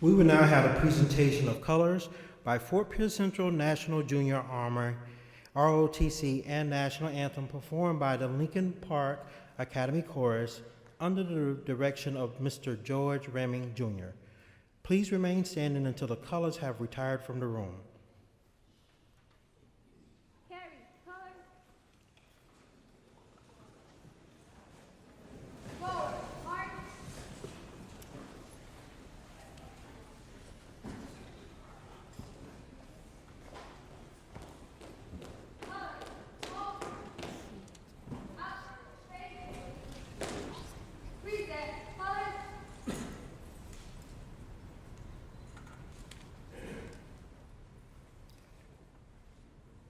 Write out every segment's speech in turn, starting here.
We will now have a presentation of colors by Fort Pierce Central National Junior Army, ROTC, and National Anthem performed by the Lincoln Park Academy Chorus under the direction of Mr. George Reming, Jr. Please remain standing until the colors have retired from the room.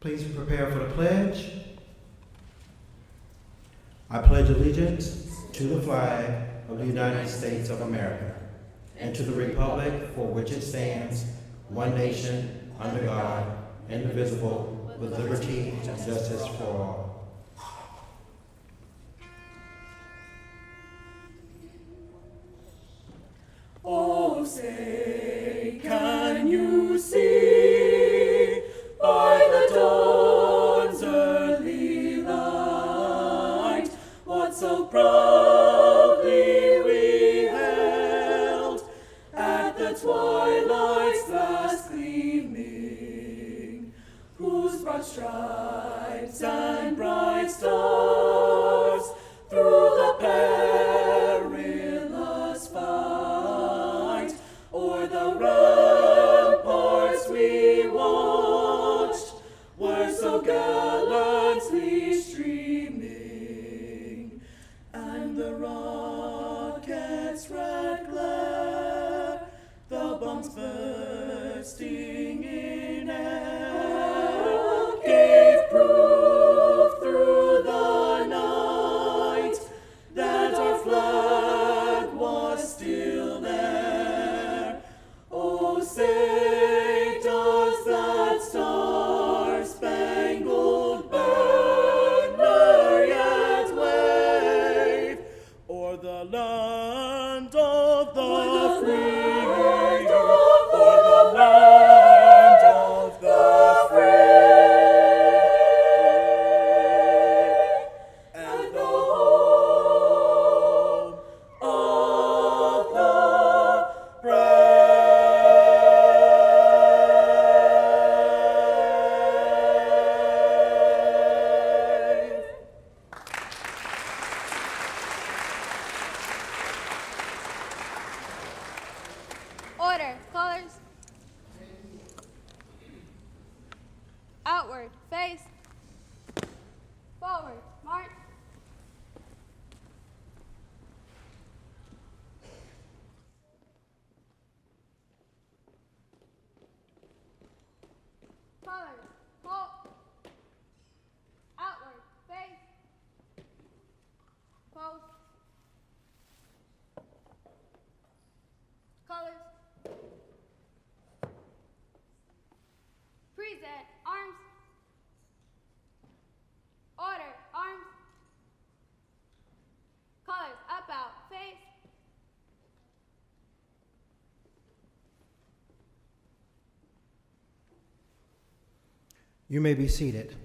Please prepare for the pledge. I pledge allegiance to the flag of the United States of America and to the republic for which it stands, one nation, under God, indivisible, with liberty and justice for all. Oh, say, can you see by the dawn's early light what so proudly we hailed at the twilight's last gleaming, whose broad stripes and bright stars through the perilous fight o'er the ramparts we watched were so gallantly streaming, and the rocket's red glare, the bombs bursting in air, gave proof through the night that our flag was still there. Oh, say, does that star-spangled banner yet wave o'er the land of the free, o'er the land of the free, and the home of the brave? Order, colors. Outward, face. Forward, march. Colors, halt. Outward, face. Pose. Colors. Present, arms. Order, arms. Colors, up, out, face. You may be seated.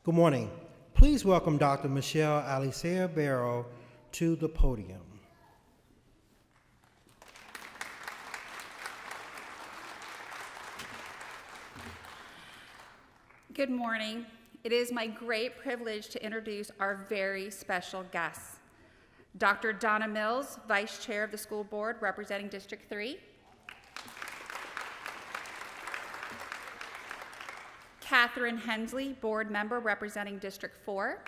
Good morning. Please welcome Dr. Michelle Alicea Barrow to the podium. Good morning. It is my great privilege to introduce our very special guests. Dr. Donna Mills, Vice Chair of the School Board representing District 3. Catherine Hensley, Board Member representing District 4.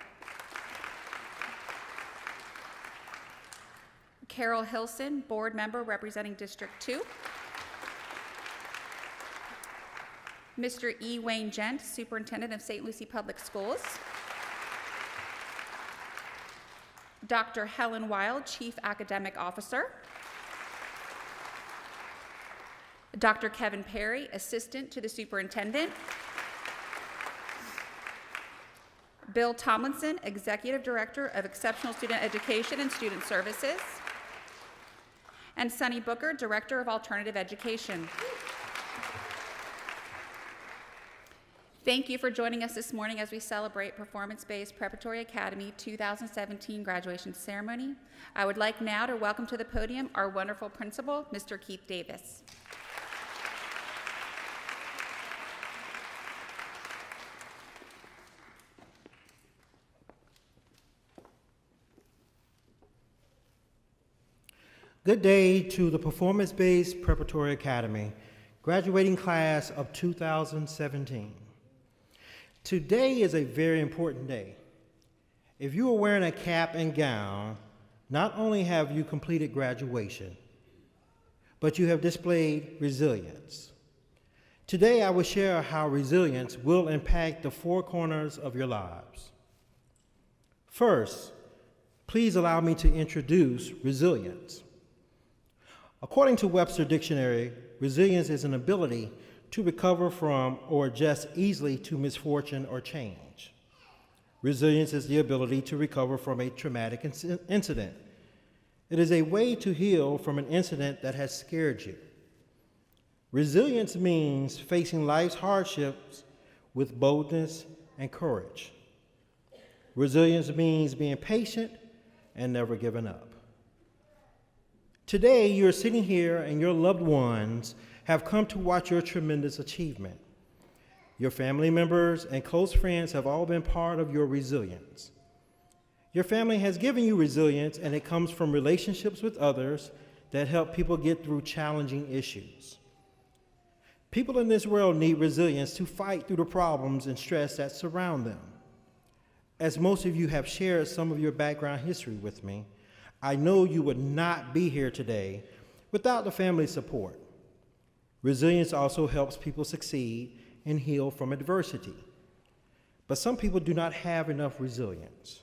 Carol Hilson, Board Member representing District 2. Mr. E. Wayne Gent, Superintendent of St. Lucie Public Schools. Dr. Helen Wild, Chief Academic Officer. Dr. Kevin Perry, Assistant to the Superintendent. Bill Tomlinson, Executive Director of Exceptional Student Education and Student Services. And Sunny Booker, Director of Alternative Education. Thank you for joining us this morning as we celebrate Performance-Based Preparatory Academy 2017 graduation ceremony. I would like now to welcome to the podium our wonderful principal, Mr. Keith Davis. Good day to the Performance-Based Preparatory Academy, graduating class of 2017. Today is a very important day. If you are wearing a cap and gown, not only have you completed graduation, but you have displayed resilience. Today I will share how resilience will impact the four corners of your lives. First, please allow me to introduce resilience. According to Webster Dictionary, resilience is an ability to recover from or adjust easily to misfortune or change. Resilience is the ability to recover from a traumatic incident. It is a way to heal from an incident that has scared you. Resilience means facing life's hardships with boldness and courage. Resilience means being patient and never giving up. Today, you're sitting here and your loved ones have come to watch your tremendous achievement. Your family members and close friends have all been part of your resilience. Your family has given you resilience, and it comes from relationships with others that help people get through challenging issues. People in this world need resilience to fight through the problems and stress that surround them. As most of you have shared some of your background history with me, I know you would not be here today without the family support. Resilience also helps people succeed and heal from adversity. But some people do not have enough resilience.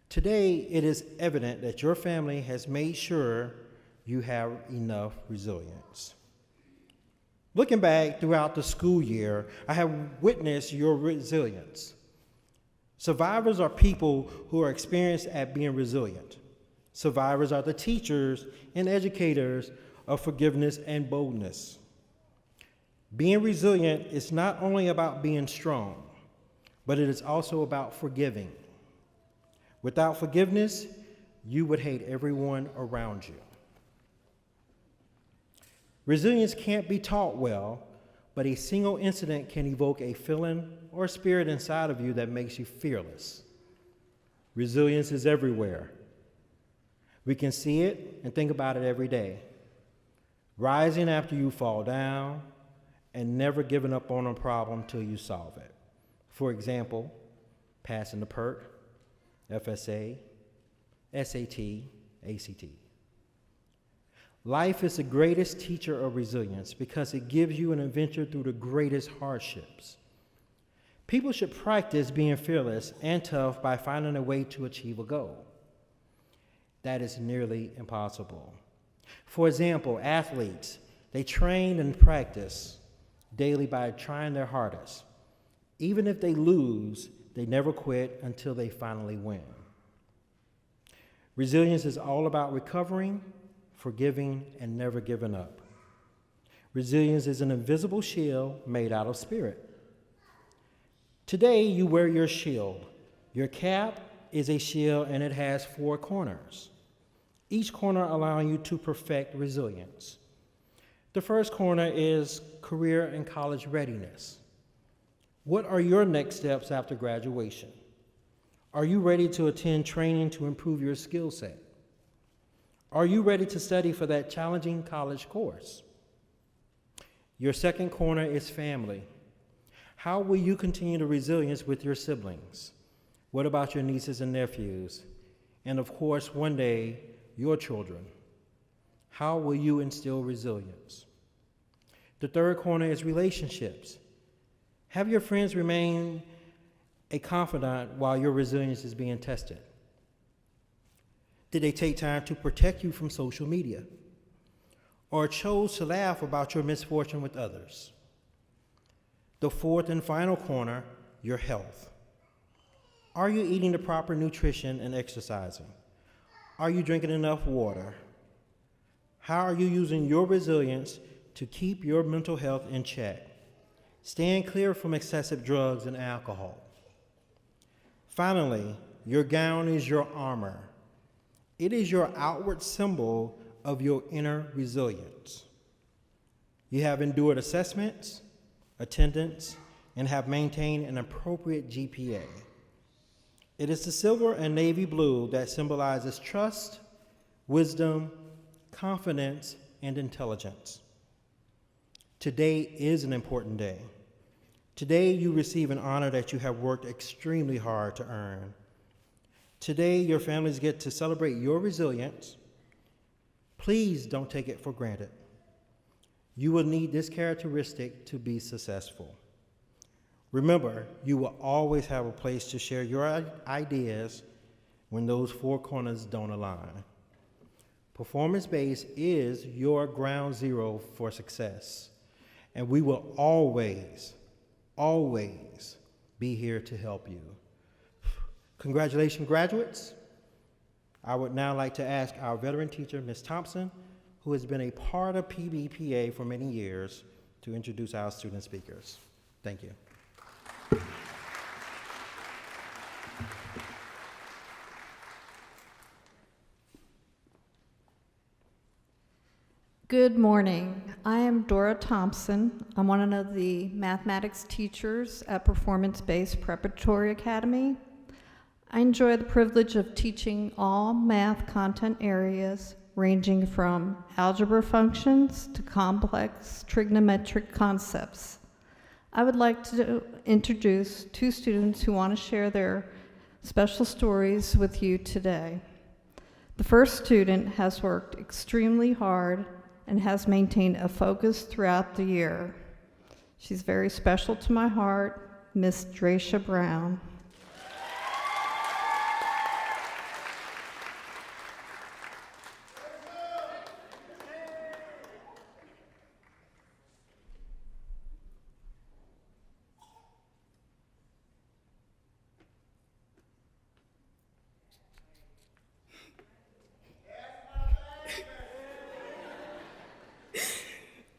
Today, it is evident that your family has made sure you have enough resilience. Looking back throughout the school year, I have witnessed your resilience. Survivors are people who are experienced at being resilient. Survivors are the teachers and educators of forgiveness and boldness. Being resilient is not only about being strong, but it is also about forgiving. Without forgiveness, you would hate everyone around you. Resilience can't be taught well, but a single incident can evoke a feeling or spirit inside of you that makes you fearless. Resilience is everywhere. We can see it and think about it every day. Rising after you fall down and never giving up on a problem till you solve it. For example, passing the PERT, FSA, SAT, ACT. Life is the greatest teacher of resilience because it gives you an adventure through the greatest hardships. People should practice being fearless and tough by finding a way to achieve a goal. That is nearly impossible. For example, athletes, they train and practice daily by trying their hardest. Even if they lose, they never quit until they finally win. Resilience is all about recovering, forgiving, and never giving up. Resilience is an invisible shield made out of spirit. Today, you wear your shield. Your cap is a shield, and it has 4 corners, each corner allowing you to perfect resilience. The first corner is career and college readiness. What are your next steps after graduation? Are you ready to attend training to improve your skill set? Are you ready to study for that challenging college course? Your second corner is family. How will you continue the resilience with your siblings? What about your nieces and nephews? And of course, one day, your children. How will you instill resilience? The third corner is relationships. Have your friends remain a confidant while your resilience is being tested. Did they take time to protect you from social media? Or chose to laugh about your misfortune with others? The fourth and final corner, your health. Are you eating the proper nutrition and exercising? Are you drinking enough water? How are you using your resilience to keep your mental health in check? Staying clear from excessive drugs and alcohol. Finally, your gown is your armor. It is your outward symbol of your inner resilience. You have endured assessments, attendance, and have maintained an appropriate GPA. It is the silver and navy blue that symbolizes trust, wisdom, confidence, and intelligence. Today is an important day. Today you receive an honor that you have worked extremely hard to earn. Today your families get to celebrate your resilience. Please don't take it for granted. You will need this characteristic to be successful. Remember, you will always have a place to share your ideas when those four corners don't align. Performance-based is your ground zero for success, and we will always, always be here to help you. Congratulations, graduates. I would now like to ask our veteran teacher, Ms. Thompson, who has been a part of PBPA for many years, to introduce our student speakers. Thank you. Good morning. I am Dora Thompson. I'm one of the mathematics teachers at Performance-Based Preparatory Academy. I enjoy the privilege of teaching all math content areas ranging from algebra functions to complex trigonometric concepts. I would like to introduce two students who want to share their special stories with you today. The first student has worked extremely hard and has maintained a focus throughout the year. She's very special to my heart, Miss Dracia Brown.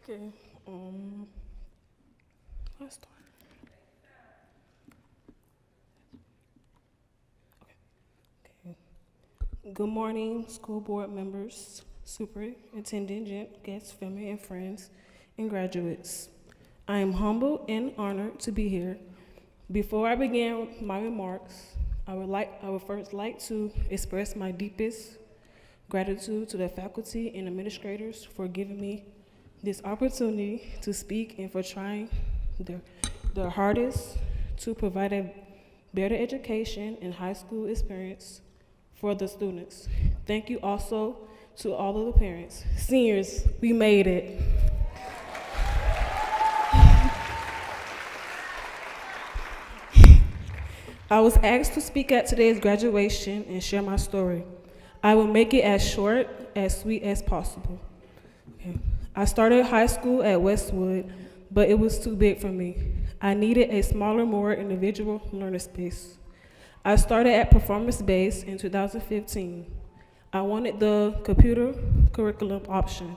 Okay, let's start. Okay. Good morning, school board members, superintendent, guests, family and friends, and graduates. I am humbled and honored to be here. Before I begin my remarks, I would first like to express my deepest gratitude to the faculty and administrators for giving me this opportunity to speak and for trying their hardest to provide a better education and high school experience for the students. Thank you also to all of the parents. Seniors, we made it. I was asked to speak at today's graduation and share my story. I will make it as short, as sweet as possible. Okay. I started high school at Westwood, but it was too big for me. I needed a smaller, more individual learning space. I started at Performance-Based in 2015. I wanted the computer curriculum option.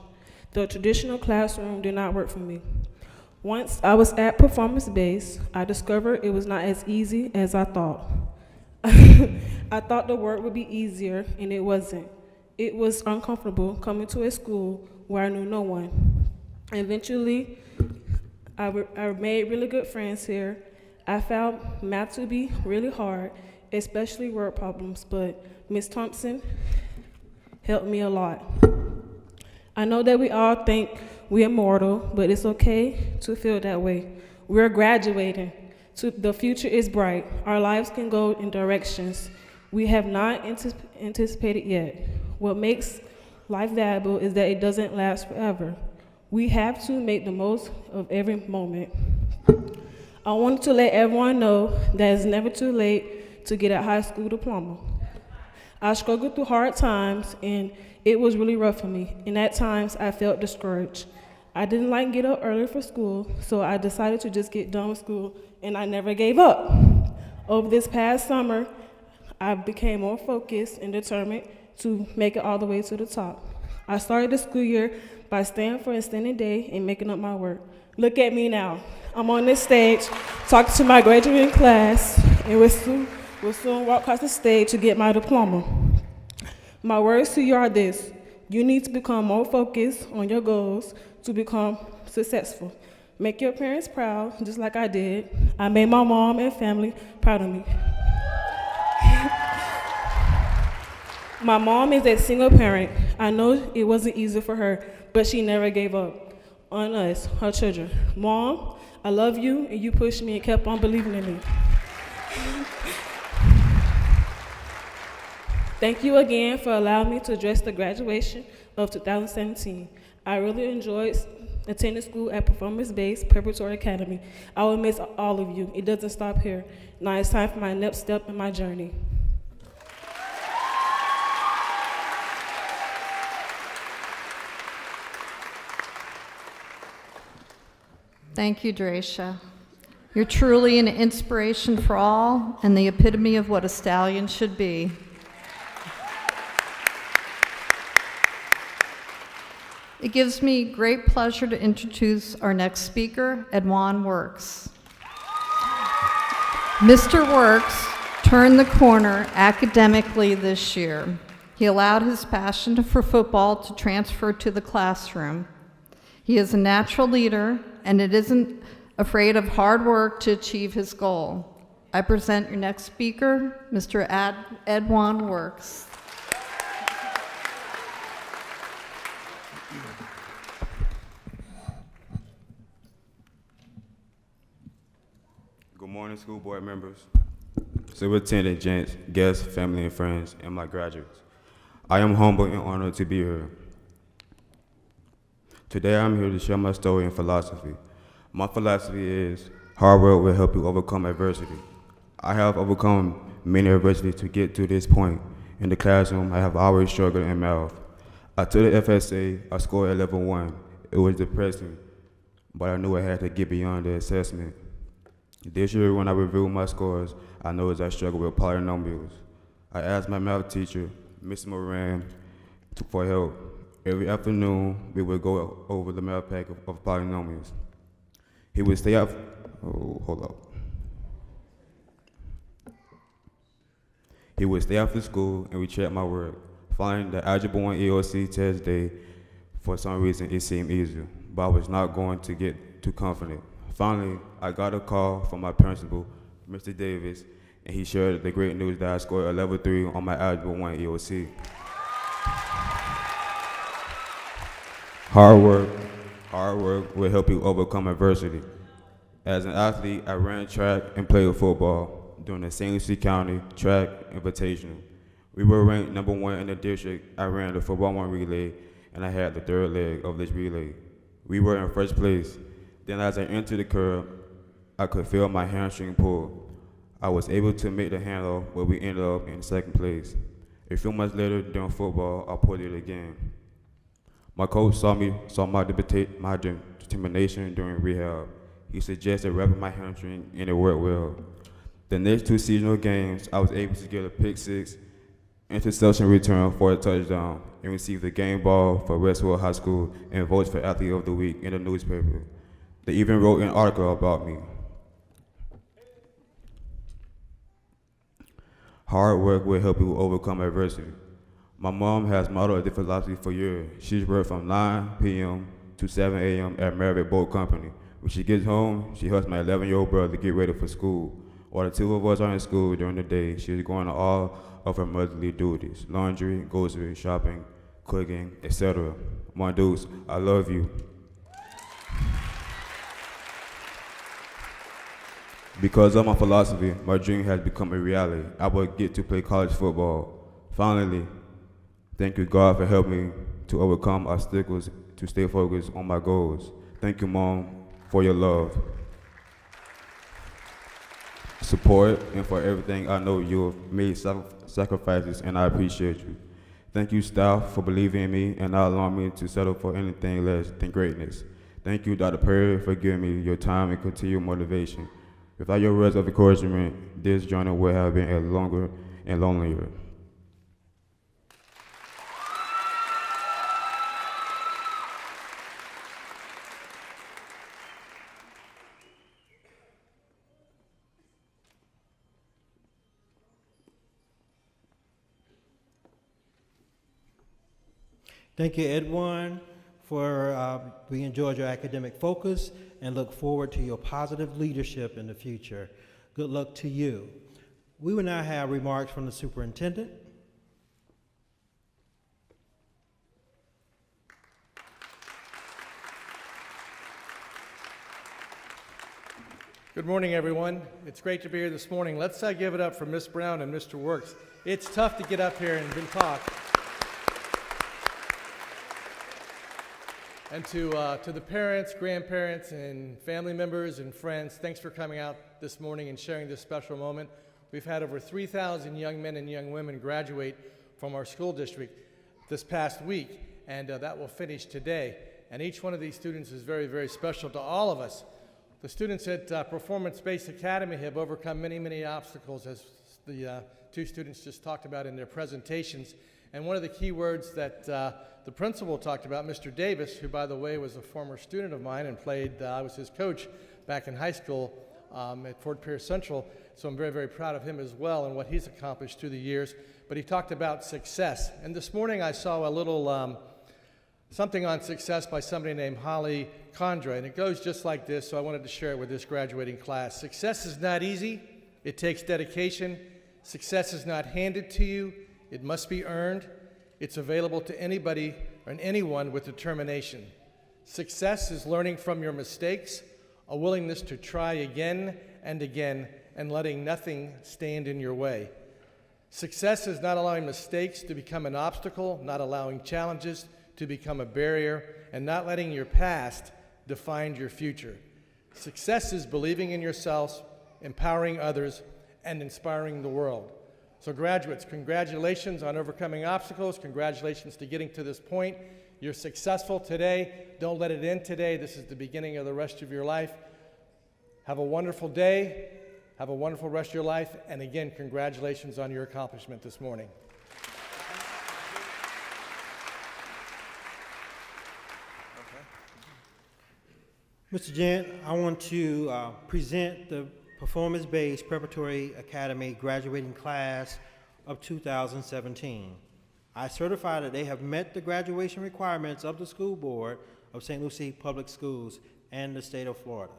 The traditional classroom did not work for me. Once I was at Performance-Based, I discovered it was not as easy as I thought. I thought the work would be easier, and it wasn't. It was uncomfortable coming to a school where I knew no one. Eventually, I made really good friends here. I found math to be really hard, especially word problems, but Ms. Thompson helped me a lot. I know that we all think we are mortal, but it's okay to feel that way. We're graduating. The future is bright. Our lives can go in directions we have not anticipated yet. What makes life valuable is that it doesn't last forever. We have to make the most of every moment. I wanted to let everyone know that it's never too late to get a high school diploma. I struggled through hard times, and it was really rough for me, and at times I felt discouraged. I didn't like get up early for school, so I decided to just get done with school, and I never gave up. Over this past summer, I became more focused and determined to make it all the way to the top. I started the school year by staying for extended day and making up my work. Look at me now. I'm on this stage talking to my graduating class, and will soon walk across the stage to get my diploma. My words to you are this: you need to become more focused on your goals to become successful. Make your parents proud, just like I did. I made my mom and family proud of me. My mom is a single parent. I know it wasn't easy for her, but she never gave up on us, her children. Mom, I love you, and you pushed me and kept on believing in me. Thank you again for allowing me to address the graduation of 2017. I really enjoyed attending school at Performance-Based Preparatory Academy. I will miss all of you. It doesn't stop here. Now it's time for my next step in my journey. Thank you, Dracia. You're truly an inspiration for all and the epitome of what a stallion should be. It gives me great pleasure to introduce our next speaker, Edwan Works. Mr. Works turned the corner academically this year. He allowed his passion for football to transfer to the classroom. He is a natural leader and it isn't afraid of hard work to achieve his goal. I present your next speaker, Mr. Edwan Works. Good morning, school board members, superintendent, gents, guests, family, and friends, and my graduates. I am humbled and honored to be here. Today, I'm here to share my story and philosophy. My philosophy is hard work will help you overcome adversity. I have overcome many adversities to get to this point. In the classroom, I have always struggled in math. I took the FSA, I scored a level 1. It was depressing, but I knew I had to get beyond the assessment. This year, when I reviewed my scores, I noticed I struggled with polynomials. I asked my math teacher, Ms. Moran, for help. Every afternoon, we would go over the math pack of polynomials. He would stay up, He would stay after school and we checked my work. Finally, the Algebra 1 EOC test day, for some reason, it seemed easier, but I was not going to get too confident. Finally, I got a call from my principal, Mr. Davis, and he shared the great news that I scored a level 3 on my Algebra 1 EOC. Hard work will help you overcome adversity. As an athlete, I ran track and played football during the St. Lucie County Track Invitational. We were ranked number 1 in the district. I ran the football 1 relay, and I had the third leg of this relay. We were in first place. Then as I entered the curb, I could feel my hamstring pull. I was able to make the handoff, but we ended up in second place. A few months later, during football, I pulled it again. My coach saw my determination during rehab. He suggested wrapping my hamstring, and it worked well. The next 2 seasonal games, I was able to get a pick 6, interception return for a touchdown, and receive the game ball for Westwood High School and votes for Athlete of the Week in the newspaper. They even wrote an article about me. Hard work will help you overcome adversity. My mom has modeled this philosophy for years. She's worked from 9 p.m. to 7 a.m. at Merritt Boat Company. When she gets home, she helps my 11-year-old brother get ready for school. While the 2 of us are in school during the day, she's going to all of her motherly duties: laundry, grocery, shopping, cooking, etc. My dudes, I love you. Because of my philosophy, my dream has become a reality. I will get to play college football. Finally, thank you, God, for helping me to overcome obstacles to stay focused on my goals. Thank you, Mom, for your love. support, and for everything. I know you have made sacrifices, and I appreciate you. Thank you, staff, for believing in me and not allowing me to settle for anything less than greatness. Thank you, Dr. Perry, for giving me your time and continued motivation. Without your words of encouragement, this journey would have been longer and lonelier. Thank you, Edwin, we enjoyed your academic focus and look forward to your positive leadership in the future. Good luck to you. We will now have remarks from the superintendent. Good morning, everyone. It's great to be here this morning. Let's give it up for Ms. Brown and Mr. Works. It's tough to get up here and talk. And to the parents, grandparents, and family members and friends, thanks for coming out this morning and sharing this special moment. We've had over 3,000 young men and young women graduate from our school district this past week, and that will finish today. And each one of these students is very, very special to all of us. The students at Performance-Based Academy have overcome many, many obstacles, as the two students just talked about in their presentations. And one of the key words that the principal talked about, Mr. Davis, who, by the way, was a former student of mine and I was his coach back in high school at Fort Pierce Central, so I'm very, very proud of him as well and what he's accomplished through the years. But he talked about success. And this morning I saw a little something on success by somebody named Holly Condra, and it goes just like this, so I wanted to share it with this graduating class. Success is not easy. It takes dedication. Success is not handed to you. It must be earned. It's available to anybody and anyone with determination. Success is learning from your mistakes, a willingness to try again and again, and letting nothing stand in your way. Success is not allowing mistakes to become an obstacle, not allowing challenges to become a barrier, and not letting your past define your future. Success is believing in yourselves, empowering others, and inspiring the world. So graduates, congratulations on overcoming obstacles. Congratulations to getting to this point. You're successful today. Don't let it end today. This is the beginning of the rest of your life. Have a wonderful day. Have a wonderful rest of your life. And again, congratulations on your accomplishment this morning. Mr. Gent, I want to present the Performance-Based Preparatory Academy graduating class of 2017. I certify that they have met the graduation requirements of the school board of St. Lucie Public Schools and the state of Florida.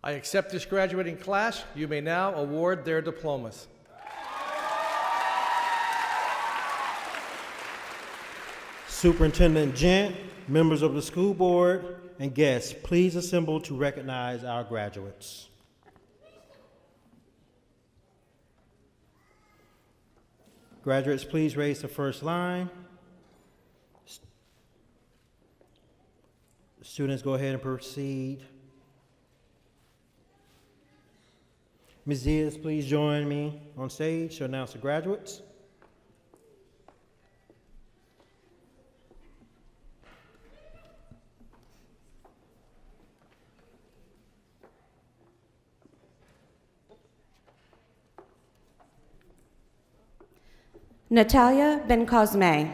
I accept this graduating class. You may now award their diplomas. Superintendent Gent, members of the school board, and guests, please assemble to recognize our graduates. Graduates, please raise the first line. Students, go ahead and proceed. Ms. Diaz, please join me on stage to announce the graduates. Natalia Ben Cosme.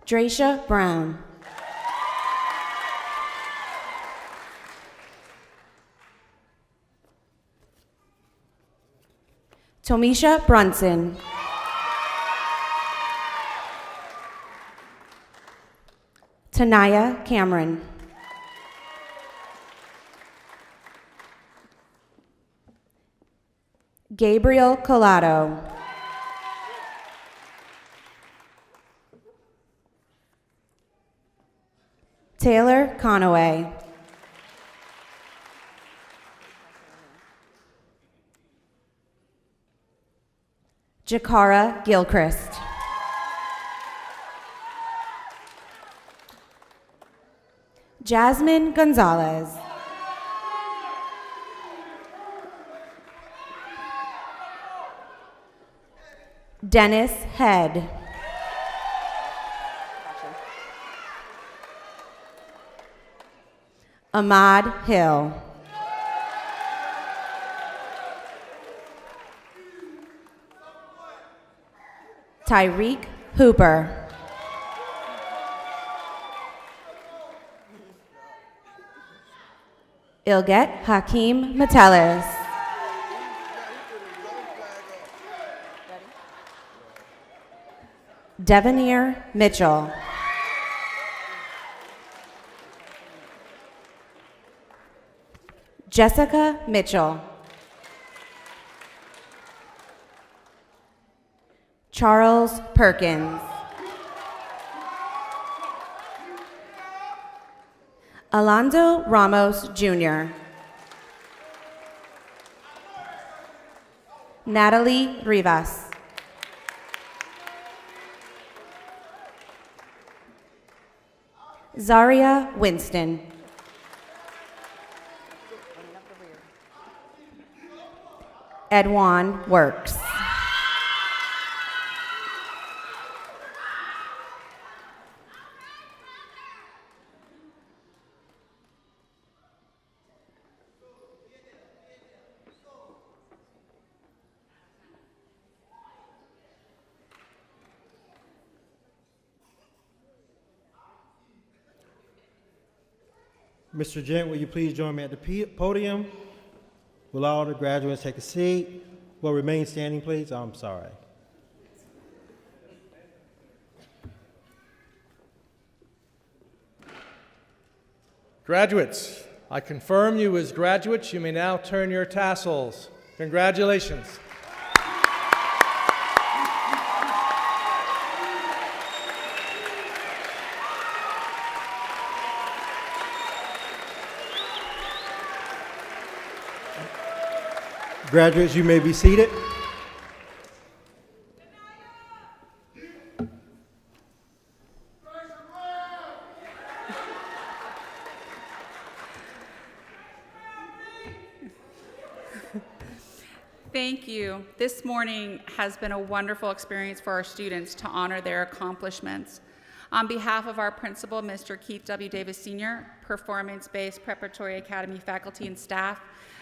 Dracia Brown. Tomisha Brunson. Tanaya Cameron. Gabriel Collado. Taylor Conaway. Jakara Gilchrist. Jasmine Gonzalez. Dennis Head. Ahmad Hill. Tyreek Hooper. Ilget Hakeem Matelis. Devanir Mitchell. Jessica Mitchell. Charles Perkins. Alonzo Ramos Jr. Natalie Rivas. Zaria Winston. Edwan Works. Mr. Gent, will you please join me at the podium? Will all the graduates take a seat? Will remain standing, please? I'm sorry. Graduates, I confirm you as graduates. You may now turn your tassels. Congratulations. Graduates, you may be seated. Thank you. This morning has been a wonderful experience for our students to honor their accomplishments. On behalf of our principal, Mr. Keith W. Davis Sr., performance-based Preparatory Academy faculty and staff,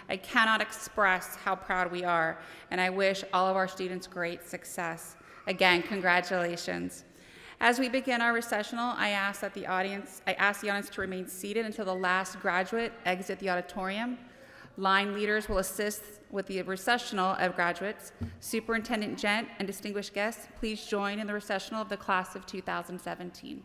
I cannot express how proud we are, and I wish all of our students great success. Again, congratulations. As we begin our recessional, I ask the audience to remain seated until the last graduate exit the auditorium. Line leaders will assist with the recessional of graduates. Superintendent Gent and distinguished guests, please join in the recessional of the class of 2017.